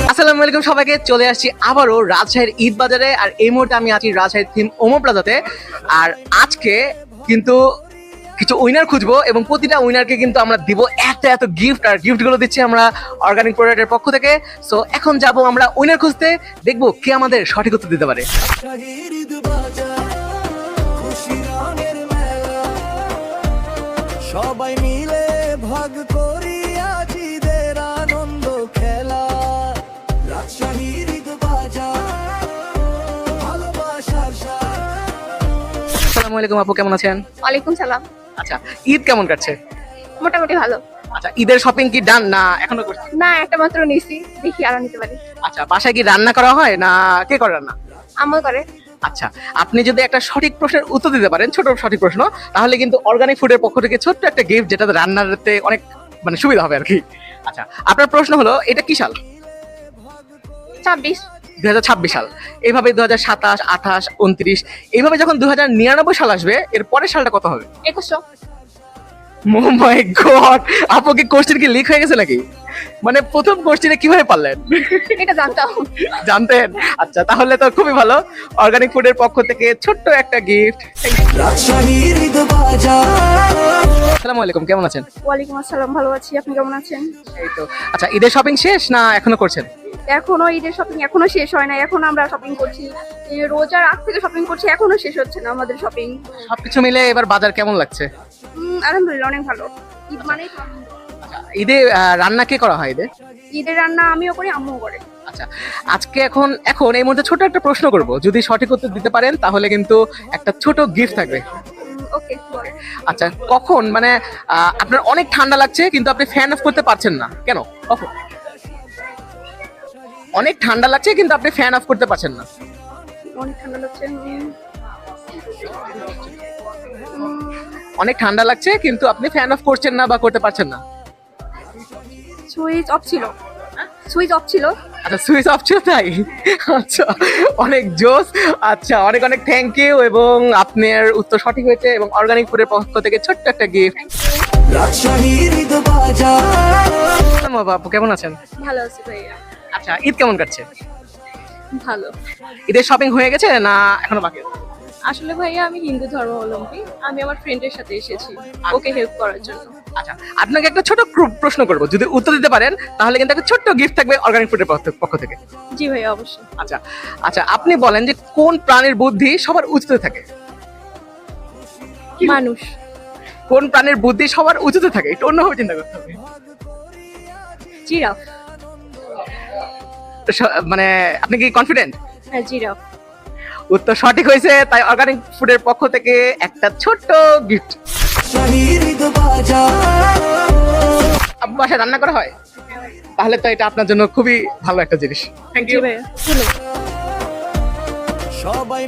আসসালামু আলাইকুম সবাইকে, চলে আসছি আবারও রাজশাহীর ঈদ বাজারে। আর এই মুহূর্তে আমি আছি রাজশাহীর থিম ওমো প্লাজাতে। আর আজকে কিন্তু কিছু উইনার খুঁজবো এবং প্রতিটা উইনারকে কিন্তু আমরা দিব এত গিফট। আর গিফটগুলো দিচ্ছি আমরা অর্গানিক প্রোডাক্টের পক্ষ থেকে। সো এখন যাব আমরা উইনার খুঁজতে, দেখবো কে আমাদের সঠিক উত্তর দিতে পারে। সবাই মিলে ভাগ করি আজিদের আনন্দ খেলা। রাজশাহীর ঈদ বাজার ভালোবাসার সাথ। আসসালামু আলাইকুম আপু, কেমন আছেন? ওয়ালাইকুম সালাম। আচ্ছা, ঈদ কেমন কাটছে? মোটামুটি ভালো। আচ্ছা, ঈদের শপিং কি ডান না এখনো করছেন? না, একটা মাত্র নিছি, দেখি আরো নিতে পারি। আচ্ছা, বাসায় কি রান্না করা হয় না কে করে রান্না? আম্মু করে। আচ্ছা, আপনি যদি একটা সঠিক প্রশ্নের উত্তর দিতে পারেন, ছোট সঠিক প্রশ্ন, তাহলে কিন্তু অর্গানিক ফুডের পক্ষ থেকে ছোট্ট একটা গিফট, যেটা রান্নাতে অনেক মানে সুবিধা হবে আর কি। আচ্ছা, আপনার প্রশ্ন হলো, এটা কি সাল? 26। 2026 সাল। এইভাবে 2027, 28, 29, এইভাবে যখন 2099 সাল আসবে, এর পরের সালটা কত হবে? 2100। ও মাই গড, আপু কি কোশ্চেন কি লিক হয়ে গেছে নাকি? মানে প্রথম কোশ্চেনে কিভাবে পারলেন? এটা জানতাম। জানতেন? আচ্ছা, তাহলে তো খুবই ভালো। অর্গানিক ফুডের পক্ষ থেকে ছোট্ট একটা গিফট। রাজশাহীর ঈদ বাজার। আসসালামু আলাইকুম, কেমন আছেন? ওয়ালাইকুম আসসালাম, ভালো আছি। আপনি কেমন আছেন? এই তো। আচ্ছা, ঈদের শপিং শেষ না এখনো করছেন? এখনো ঈদের শপিং এখনো শেষ হয় না, এখন আমরা শপিং করছি। এই রোজার আগ থেকে শপিং করছি, এখনো শেষ হচ্ছে না আমাদের শপিং। সবকিছু মিলে এবার বাজার কেমন লাগছে? আলহামদুলিল্লাহ, অনেক ভালো। ঈদ মানেই তো আনন্দ। ঈদে রান্না কে করা হয় ঈদে? ঈদের রান্না আমিও করি, আম্মুও করে। আচ্ছা, আজকে এখন এই মুহূর্তে ছোট একটা প্রশ্ন করব, যদি সঠিক উত্তর দিতে পারেন তাহলে কিন্তু একটা ছোট গিফট থাকবে। ওকে, বলেন। আচ্ছা, কখন মানে আপনার অনেক ঠান্ডা লাগছে কিন্তু আপনি ফ্যান অফ করতে পারছেন না, কেন? কখন? অনেক ঠান্ডা লাগছে কিন্তু আপনি ফ্যান অফ করতে পারছেন না। অনেক ঠান্ডা লাগছে। অনেক ঠান্ডা লাগছে কিন্তু আপনি ফ্যান অফ করছেন না বা করতে পারছেন না। সুইচ অফ ছিল। সুইচ অফ ছিল। আচ্ছা, সুইচ অফ ছিল তাই? আচ্ছা, অনেক জোস। আচ্ছা, অনেক থ্যাংক ইউ, এবং আপনার উত্তর সঠিক হয়েছে এবং অর্গানিক ফুডের পক্ষ থেকে ছোট্ট একটা গিফট। রাজশাহীর ঈদ বাজার। আপু কেমন আছেন? ভালো আছি ভাইয়া। আচ্ছা, ঈদ কেমন কাটছে? ভালো। ঈদের শপিং হয়ে গেছে না এখনো বাকি আছে? আসলে ভাইয়া আমি হিন্দু ধর্মাবলম্বী, আমি আমার ফ্রেন্ডের সাথে এসেছি ওকে হেল্প করার জন্য। আচ্ছা, আপনাকে একটা ছোট প্রশ্ন করবো, যদি উত্তর দিতে পারেন তাহলে কিন্তু একটা ছোট্ট গিফট থাকবে অর্গানিক ফুডের পক্ষ থেকে। জি ভাইয়া, অবশ্যই। আচ্ছা আচ্ছা, আপনি বলেন যে কোন প্রাণীর বুদ্ধি সবার উঁচুতে থাকে? মানুষ। কোন প্রাণীর বুদ্ধি সবার উঁচুতে থাকে? একটু অন্যভাবে চিন্তা করতে হবে। জিরাফ। মানে আপনি কি কনফিডেন্ট? হ্যাঁ, জিরাফ। উত্তর সঠিক হয়েছে, তাই অর্গানিক ফুডের পক্ষ থেকে একটা ছোট্ট গিফট। রাজশাহীর ঈদ বাজার। আপনার বাসায় রান্না করা হয়? তাহলে তো এটা আপনার জন্য খুবই ভালো একটা জিনিস। Thank G U. ভাইয়া। সবাই